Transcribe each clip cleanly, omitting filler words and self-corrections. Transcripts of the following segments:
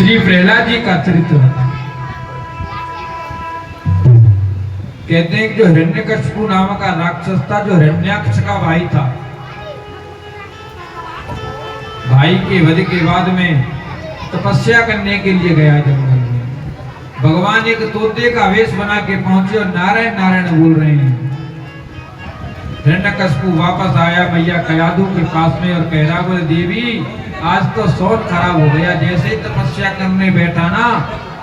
श्री प्रहलाद जी का चरित्र कहते हैं कि जो हिरण्यकशिपु नाम का राक्षस था, जो हिरण्याक्ष का भाई था, भाई के वध के बाद में तपस्या करने के लिए गया जंगल में। भगवान एक तोते का वेश बना के पहुंचे और नारायण नारायण बोल रहे हैं। हिरण्यकशिपु वापस आया मैया कयाधु के पास में और कह रहा, बोले देवी आज तो सौन खराब हो गया। जैसे ही तपस्या करने बैठा ना,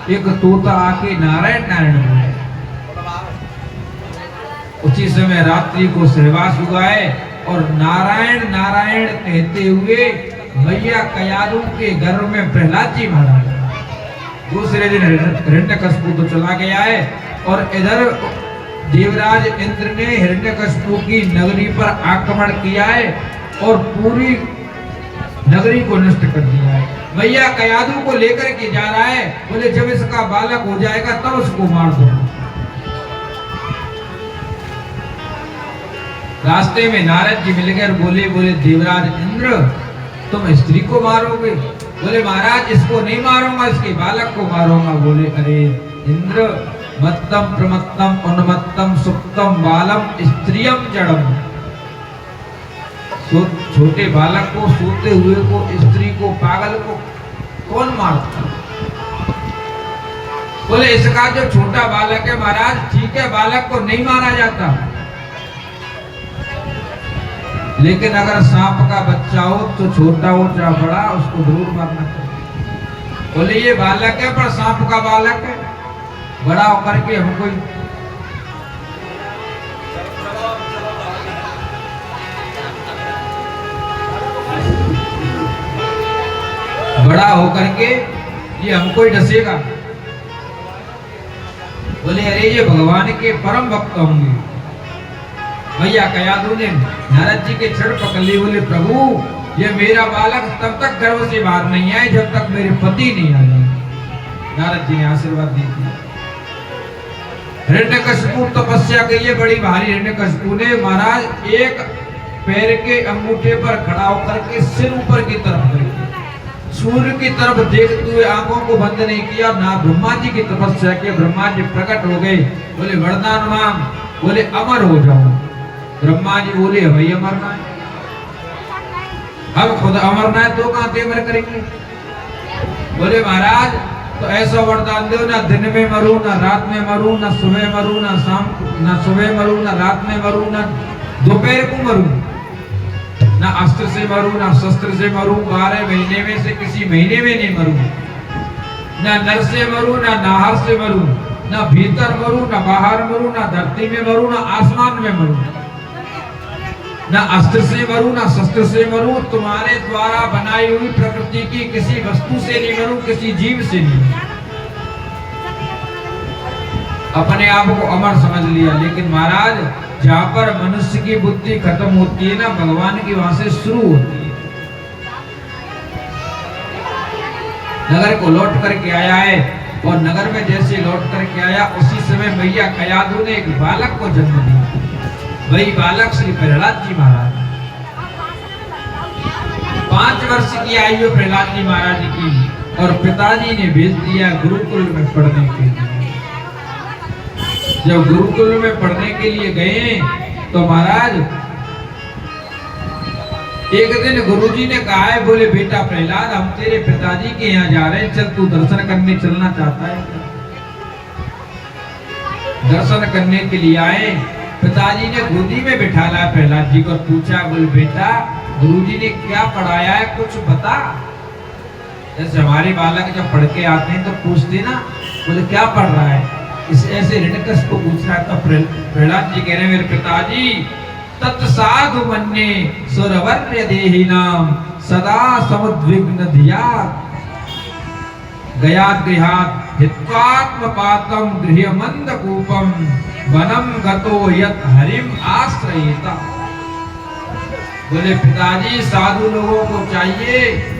एक तोता आके नारायण नारायण बोले। उसी समय रात्रि को सहवास हुआ है और नारायण नारायण कहते हुए मैया कयाधु के गर्भ में प्रहलाद जी महाराज। दूसरे दिन हिरण्यकशिपु तो चला गया है और इधर देवराज इंद्र ने हिरण्यकशिपु की नगरी पर आक्रमण किया है और पूरी नगरी को नष्ट कर दिया है। मैया कयाधु को लेकर के जा रहा है, बोले जब इसका बालक हो जाएगा तब उसको मार दो। रास्ते में नारद जी मिल गए, बोले देवराज इंद्र तुम स्त्री को मारोगे? बोले महाराज इसको नहीं मारूंगा, इसके बालक को मारूंगा। बोले अरे इंद्र मत्तम प्रमत्तम उन्मत्तम सुप्तम बालम स्त्रियम जड़म। छोटे बालक को, सोते हुए को, स्त्री को, पागल को कौन मारता? बोले इसका जो छोटा बालक है महाराज ठीक है, बालक को नहीं मारा जाता, लेकिन अगर सांप का बच्चा हो तो छोटा हो चाहे बड़ा उसको जरूर मारना चाहिए। बोले ये बालक है पर सांप का बालक है, बड़ा होकर के हमको बड़ा होकर के ये हमको ही डसेगा। बोले अरे ये भगवान के परम भक्त होंगे। भैया कयाधु ने नारद जी के चरण पकड़ लिए। बोले प्रभु ये मेरा बालक तब तक गर्भ से बाहर नहीं आए जब तक मेरे पति नहीं आए। नारद जी ने आशीर्वाद दी थी। हिरण्यकशिपु तपस्या के लिए बड़ी भारी। हिरण्यकशिपु ने महाराज एक पैर के अंगूठे पर खड़ा होकर के सिर ऊपर की तरफ करके सूर्य की तरफ देखते हुए आंखों को बंद नहीं किया, ना ब्रह्मा जी की तपस्या की। ब्रह्मा जी प्रकट हो गए, बोले वरदान मांग, बोले अमर हो जाओ। ब्रह्मा जी बोले भाई अमरना है, अब खुद अमरना है तो कहां अमर करेंगे? बोले महाराज तो ऐसा वरदान दो ना दिन में मरू, ना रात में मरू, ना सुबह मरू, ना शाम, ना सुबह मरू, ना रात में मरू, ना दोपहर को मरू, ना अस्त्र से मरू, ना शस्त्र से मरू, 12 महीने में से किसी महीने में नहीं मरू, ना नर से मरू, ना नाहर से मरू, ना भीतर मरू, ना बाहर मरू, ना धरती में मरू, ना आसमान में मरू, ना अस्त्र से मरू, ना शस्त्र से मरू, तुम्हारे द्वारा बनाई हुई प्रकृति की किसी वस्तु से नहीं मरू, किसी जीव से नहीं। अपने आप को अमर समझ लिया। लेकिन महाराज जहां पर मनुष्य की बुद्धि खत्म होती है ना, भगवान की वहां से शुरू होती है। नगर को लौट करके आया है और नगर में जैसे लौट करके आया उसी समय मैया कयाधु ने एक बालक को जन्म दिया। वही बालक श्री प्रहलाद जी महाराज। 5 वर्ष की आयु प्रहलाद जी महाराज की और पिताजी ने भेज दिया गुरुकुल में पढ़ने के लिए। जब गुरुकुल में पढ़ने के लिए गए तो महाराज एक दिन गुरुजी ने कहा है, बोले बेटा प्रहलाद हम तेरे पिताजी के यहाँ जा रहे हैं, चल तू दर्शन करने चलना चाहता है? दर्शन करने के लिए आए। पिताजी ने गोदी में बिठाला प्रहलाद जी को, पूछा बोले बेटा गुरुजी ने क्या पढ़ाया है कुछ बता। जैसे हमारे बालक जब पढ़ के आते हैं तो पूछते ना, बोले क्या पढ़ रहा है? इस ऐसे हिरण्यकशिपु को पूछ रहा था। प्रहलाद जी कह रहे हैं मेरे पिताजी तत्साधु मन्ये सुरवर्य देहिनाम सदा समुद्विग्न धिया गयात् गृहात् हित्वात्म पातम गृह मंद कूपम वनम गतो यत हरिम आश्रयेता। बोले पिताजी साधु लोगों को चाहिए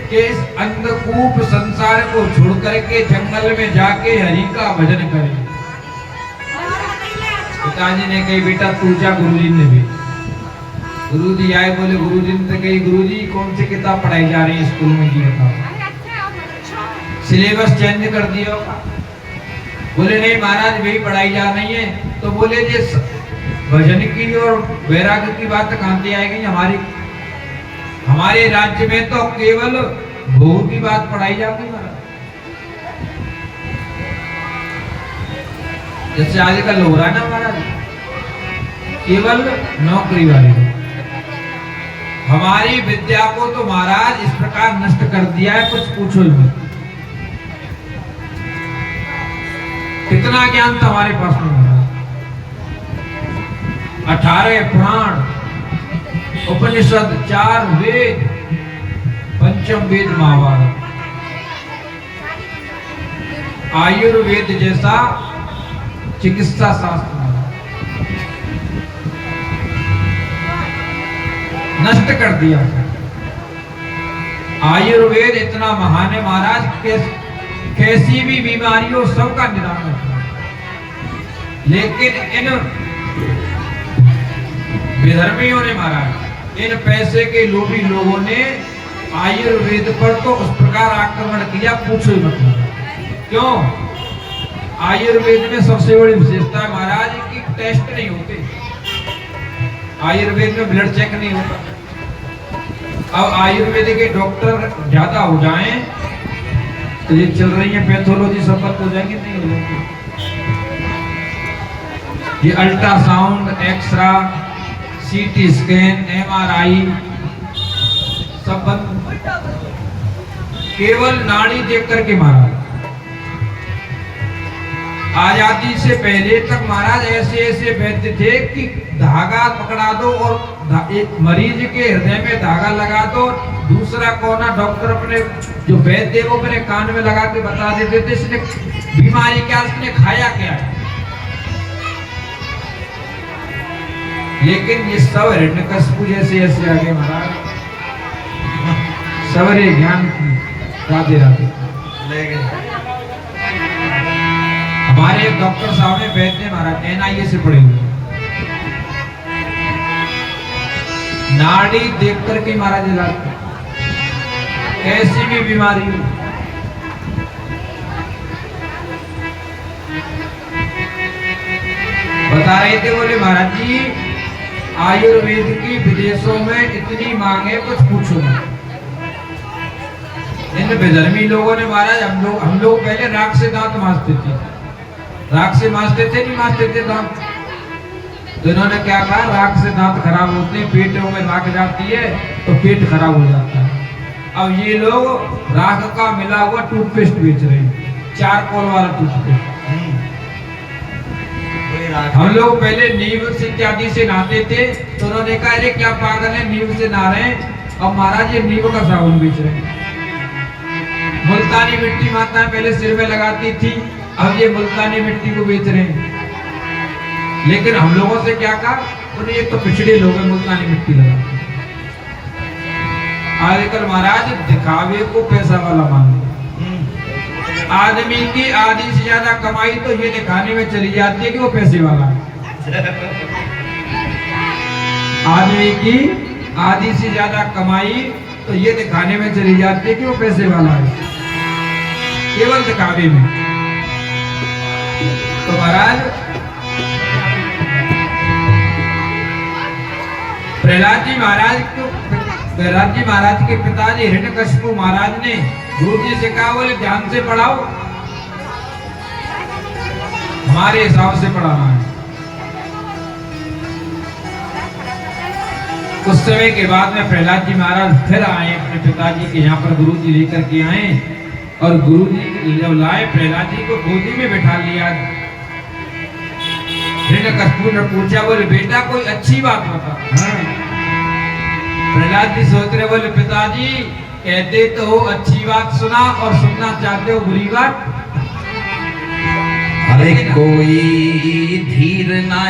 कि इस अंधकूप संसार को छोड़ करके जंगल में जाके हरि का भजन करें। पिताजी ने कही बेटा तू जा। गुरुजी ने भी, गुरुजी आए, बोले गुरुजी ने कही गुरुजी कौन सी किताब पढ़ाई जा रही है स्कूल में जी बताओ। सिलेबस चेंज कर दिया होगा। बोले नहीं महाराज वही पढ़ाई जा रही है। तो बोले ये भजन की और वैराग्य की बात कहां से आएगी? हमारे राज्य में तो केवल भोग की बात पढ़ाई जाती है महाराज। जैसे आजकल हो रहा है ना महाराज, केवल नौकरी वाले। हमारी विद्या को तो महाराज इस प्रकार नष्ट कर दिया है, कुछ पूछो ही मत। कितना ज्ञान था हमारे पास में महाराज। 18 पुराण, उपनिषद, 4 वेद, पंचम वेद महाभारत, आयुर्वेद जैसा चिकित्सा शास्त्र नष्ट कर दिया। आयुर्वेद इतना महान है महाराज, कैसी भी बीमारियों सबका निदान है। लेकिन इन विधर्मियों ने महाराज, इन पैसे के लोभी लोगों ने आयुर्वेद पर तो उस प्रकार आक्रमण किया, पूछो ही मत। क्यों? आयुर्वेद में सबसे बड़ी विशेषता है महाराज कि टेस्ट नहीं होते। आयुर्वेद में ब्लड चेक नहीं होता। अब आयुर्वेद के डॉक्टर ज्यादा हो जाएं तो ये चल रही है पैथोलॉजी सब बंद हो जाएंगे, नहीं हो जाएंगे। ये ultrasound, x-ray, CT scan, MRI सब बंद। केवल नाड़ी देख करके महाराज, आजादी से पहले तक महाराज ऐसे ऐसे वैद्य थे कि धागा पकड़ा दो और एक मरीज के हृदय में धागा लगा दो, दूसरा कोना डॉक्टर अपने जो वैद्य वो अपने कान में लगा के बता देते थे इसने बीमारी क्या, इसने खाया क्या है। लेकिन ये सब हिरण्यकशिपु जैसे ऐसे आगे महाराज सवरे ज्ञान राधे राधे ले गए। हमारे एक डॉक्टर साहब ने वैद्य महाराज एनआईए से पढ़े हुए, नाड़ी देख करके महाराज इलाज कैसी भी बीमारी हो। बता रहे थे, बोले महाराज जी आयुर्वेद की विदेशों में इतनी मांग है कुछ पूछो मत। इन विधर्मी लोगों ने महाराज, हम लोग पहले राख से दांत मांजते थे, राख से मांजते थे नहीं मांजते थे दांत। तो इन्होंने क्या कहा, राख से दांत खराब होते हैं, पेट में राख जाती है तो पेट खराब हो जाता है। अब ये लोग राख का मिला हुआ टूथपेस्ट बेच रहे हैं, 4 कोल वाला टूथपेस्ट। हम लोग पहले नीम से इत्यादि से नहाते थे, तो उन्होंने कहा अरे क्या पागल है, नीम से नहा रहे हैं। अब महाराज ये नीम का साबुन बेच रहे हैं। मुल्तानी मिट्टी माताएं पहले सिर में लगाती थी, अब ये मुल्तानी मिट्टी को बेच रहे हैं। लेकिन हम लोगों से क्या कहा, उन्हें एक तो पिछड़े लोग हैं मुल्तानी मिट्टी लगा। आजकल महाराज दिखावे को पैसा वाला मांगे। आदमी की आधी से ज्यादा कमाई तो ये दिखाने में चली जाती है कि वो पैसे वाला है। आदमी की आधी से ज्यादा कमाई तो ये दिखाने में चली जाती है कि वो पैसे वाला है, केवल दिखावे में। तो महाराज प्रहलाद जी महाराज के पिताजी हिरण्यकशिपु महाराज ने गुरु जी से कहा, बोले ध्यान से पढ़ाओ, हमारे हिसाब से पढ़ाना है। कुछ समय के बाद में प्रहलाद जी महाराज फिर आए अपने पिताजी के यहाँ पर, गुरु जी लेकर के आए। और गुरु जी जब लाए, प्रहलाद जी को गोदी में बैठा लिया। हिरण्यकशिपु ने पूछा, बोले बेटा कोई अच्छी बात बता। प्रहलाद जी सोच रहे, बोले पिताजी कहते तो हो अच्छी बात सुना और सुनना चाहते हो बुरी बात। अरे कोई धीर ना